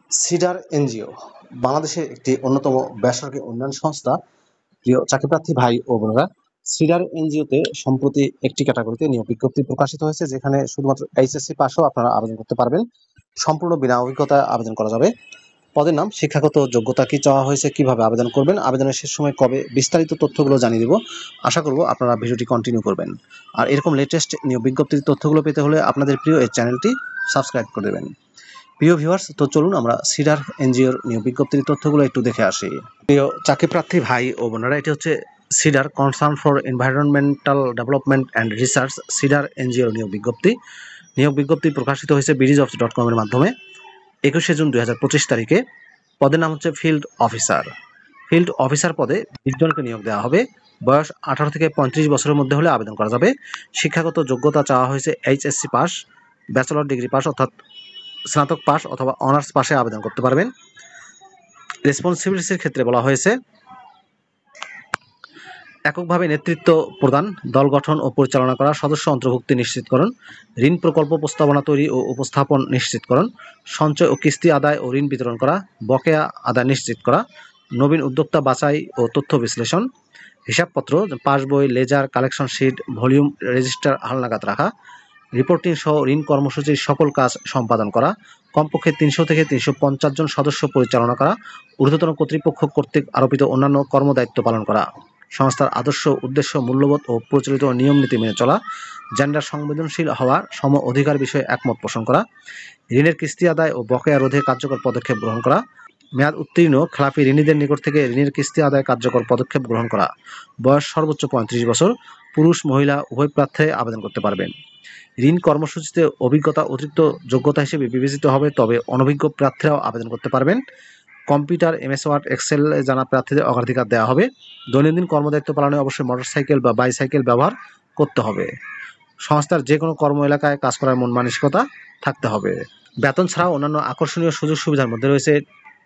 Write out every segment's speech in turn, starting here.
Cedar NGO বাংলাদেশের একটি অন্যতম বেসরকারি উন্নয়ন সংস্থা। প্রিয় চাকরিপ্রার্থী ভাই ও বোনেরা, সিডার এনজিওতে সম্প্রতি একটি ক্যাটাগরিতে নিয়োগ বিজ্ঞপ্তি প্রকাশিত হয়েছে, যেখানে শুধুমাত্র এইচএসসি পাসও আপনারা আবেদন করতে পারবেন। সম্পূর্ণ বিনা অভিজ্ঞতায় আবেদন করা যাবে। পদের নাম, শিক্ষাগত যোগ্যতা কি চাওয়া হয়েছে, কিভাবে আবেদন করবেন, আবেদনের শেষ সময় কবে, বিস্তারিত তথ্যগুলো জানিয়ে দিব। আশা করব আপনারা ভিডিওটি কন্টিনিউ করবেন। আর এরকম লেটেস্ট নিয়োগ বিজ্ঞপ্তির তথ্যগুলো পেতে হলে আপনাদের প্রিয় এই চ্যানেলটি সাবস্ক্রাইব করে দেবেন। প্রিয় ভিউয়ার্স, তো চলুন আমরা সিডার এনজিওর নিয়োগ বিজ্ঞপ্তির তথ্যগুলো একটু দেখে আসি। প্রিয় চাকরিপ্রার্থী ভাই ও বোনেরা, এটি হচ্ছে CEDAR concern for environmental development and research CEDAR এনজিওর নিয়োগ বিজ্ঞপ্তি। নিয়োগ বিজ্ঞপ্তি প্রকাশিত হয়েছে BDjobs.com এর মাধ্যমে 21শে জুন 2025 তারিখে। পদের নাম হচ্ছে ফিল্ড অফিসার। ফিল্ড অফিসার পদে 20 জনকে নিয়োগ দেওয়া হবে। বয়স 18 থেকে 35 বছরের মধ্যে হলে আবেদন করা যাবে। শিক্ষাগত যোগ্যতা চাওয়া হয়েছে HSC pass, bachelor degree pass অর্থাৎ স্নাতক পাস অথবা অনার্স পাশে আবেদন করতে পারবেন। রেসপন্সিবিলিটির ক্ষেত্রে বলা হয়েছে এককভাবে নেতৃত্ব প্রদান, দল গঠন ও পরিচালনা করা, সদস্য অন্তর্ভুক্তি নিশ্চিতকরণ, ঋণ প্রকল্প প্রস্তাবনা তৈরি ও উপস্থাপন নিশ্চিতকরণ, সঞ্চয় ও কিস্তি আদায় ও ঋণ বিতরণ করা, বকেয়া আদায় নিশ্চিত করা, নবীন উদ্যোক্তা বাছাই ও তথ্য বিশ্লেষণ, হিসাবপত্র, পাসবই, ledger, collection sheet, volume register হালনাগাদ রাখা, রিপোর্টিং সহ ঋণ কর্মসূচির সকল কাজ সম্পাদন করা, কমপক্ষে 300 থেকে 350 জন সদস্য পরিচালনা করা, ঊর্ধ্বতন কর্তৃপক্ষ কর্তৃক আরোপিত অন্যান্য কর্মদায়িত্ব পালন করা, সংস্থার আদর্শ, উদ্দেশ্য, মূল্যবোধ ও প্রচলিত নিয়ম নীতি মেনে চলা, জেন্ডার সংবেদনশীল হওয়া, সম অধিকার বিষয়ে একমত পোষণ করা, ঋণের কিস্তি আদায় ও বকেয়া রোধে কার্যকর পদক্ষেপ গ্রহণ করা, মেয়াদ উত্তীর্ণ খেলাপি ঋণীদের নিকট থেকে ঋণের কিস্তি আদায় কার্যকর পদক্ষেপ গ্রহণ করা। বয়স সর্বোচ্চ 35 বছর। পুরুষ মহিলা উভয় প্রার্থী আবেদন করতে পারবেন। ঋণ কর্মসূচিতে অভিজ্ঞতা অতিরিক্ত যোগ্যতা হিসেবে বিবেচিত হবে, তবে অনভিজ্ঞ প্রার্থীরাও আবেদন করতে পারবেন। কম্পিউটার, MS ওয়ার্ড, এক্সেল জানা প্রার্থীদের অগ্রাধিকার দেওয়া হবে। দৈনন্দিন কর্মদায়িত্ব পালনে অবশ্যই মোটরসাইকেল বা বাইসাইকেল ব্যবহার করতে হবে। সংস্থার যে কোনো কর্ম এলাকায় কাজ করার মন মানসিকতা থাকতে হবে। বেতন ছাড়াও অন্যান্য আকর্ষণীয় সুযোগ সুবিধার মধ্যে রয়েছে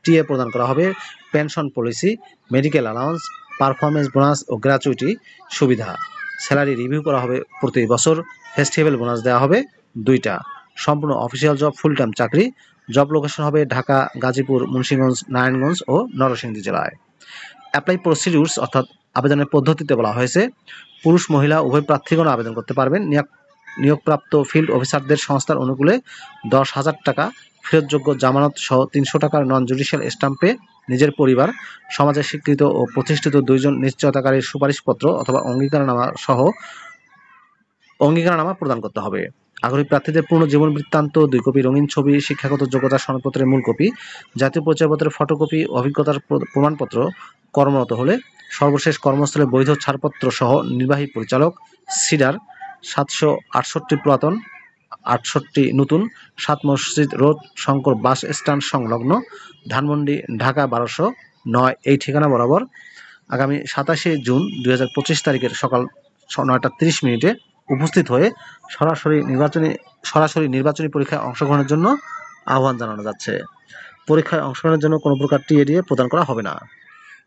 টিএ প্রদান করা হবে, pension policy, medical allowance, performance bonus ও গ্র্যাচুইটি সুবিধা। স্যালারি রিভিউ করা হবে প্রতি বছর। ফেস্টিভ্যাল বোনাস দেওয়া হবে 2টা। সম্পূর্ণ অফিসিয়াল জব, ফুল টাইম চাকরি। জব লোকেশন হবে ঢাকা, গাজীপুর, মুন্সিগঞ্জ, নারায়ণগঞ্জ ও নরসিংদী জেলায়। অ্যাপ্লাই প্রসিডিউরস অর্থাৎ আবেদনের পদ্ধতিতে বলা হয়েছে পুরুষ মহিলা উভয় প্রার্থীগণ আবেদন করতে পারবেন। নিয়োগপ্রাপ্ত ফিল্ড অফিসারদের সংস্থার অনুকূলে 10,000 টাকা ফেরতযোগ্য জামানত সহ 300 টাকার নন জুডিশিয়াল স্ট্যাম্পে নিজের পরিবার, সমাজে স্বীকৃত ও প্রতিষ্ঠিত 2 জন নিশ্চয়তাকারীর সুপারিশপত্র অথবা অঙ্গীকারনামা প্রদান করতে হবে। আগ্রহী প্রার্থীদের পূর্ণ জীবন বৃত্তান্ত, 2 কপি রঙিন ছবি, শিক্ষাগত যোগ্যতা সনদপত্রের মূল কপি, জাতীয় পরিচয়পত্রের ফটোকপি, অভিজ্ঞতার প্রমাণপত্র, কর্মরত হলে সর্বশেষ কর্মস্থলে বৈধ ছাড়পত্র সহ নির্বাহী পরিচালক, সিডার 768 পুরাতন 68 নতুন, 7 মসজিদ রোড, শঙ্কর বাস স্ট্যান্ড সংলগ্ন, ধানমন্ডি, ঢাকা 1209 এই ঠিকানা বরাবর আগামী 27শে জুন 2025 তারিখের সকাল 9টা 30 মিনিটে উপস্থিত হয়ে সরাসরি নির্বাচনী পরীক্ষায় অংশগ্রহণের জন্য আহ্বান জানানো যাচ্ছে। পরীক্ষায় অংশগ্রহণের জন্য কোনো প্রকার টিএডিএ প্রদান করা হবে না।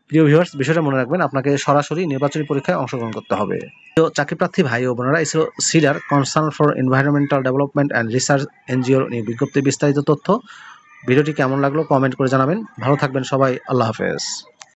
প্রিয় ভিউয়ার্স, বিষয়টা মনে রাখবেন, আপনাকে সরাসরি নির্বাচনী পরীক্ষায় অংশগ্রহণ করতে হবে। তো চাকরিপ্রার্থী ভাই ও বোনেরা, এই ছিল CEDAR concern for environmental development and research এনজিওর বিজ্ঞপ্তির বিস্তারিত তথ্য। ভিডিওটি কেমন লাগলো কমেন্ট করে জানাবেন। ভালো থাকবেন সবাই। আল্লাহ হাফেজ।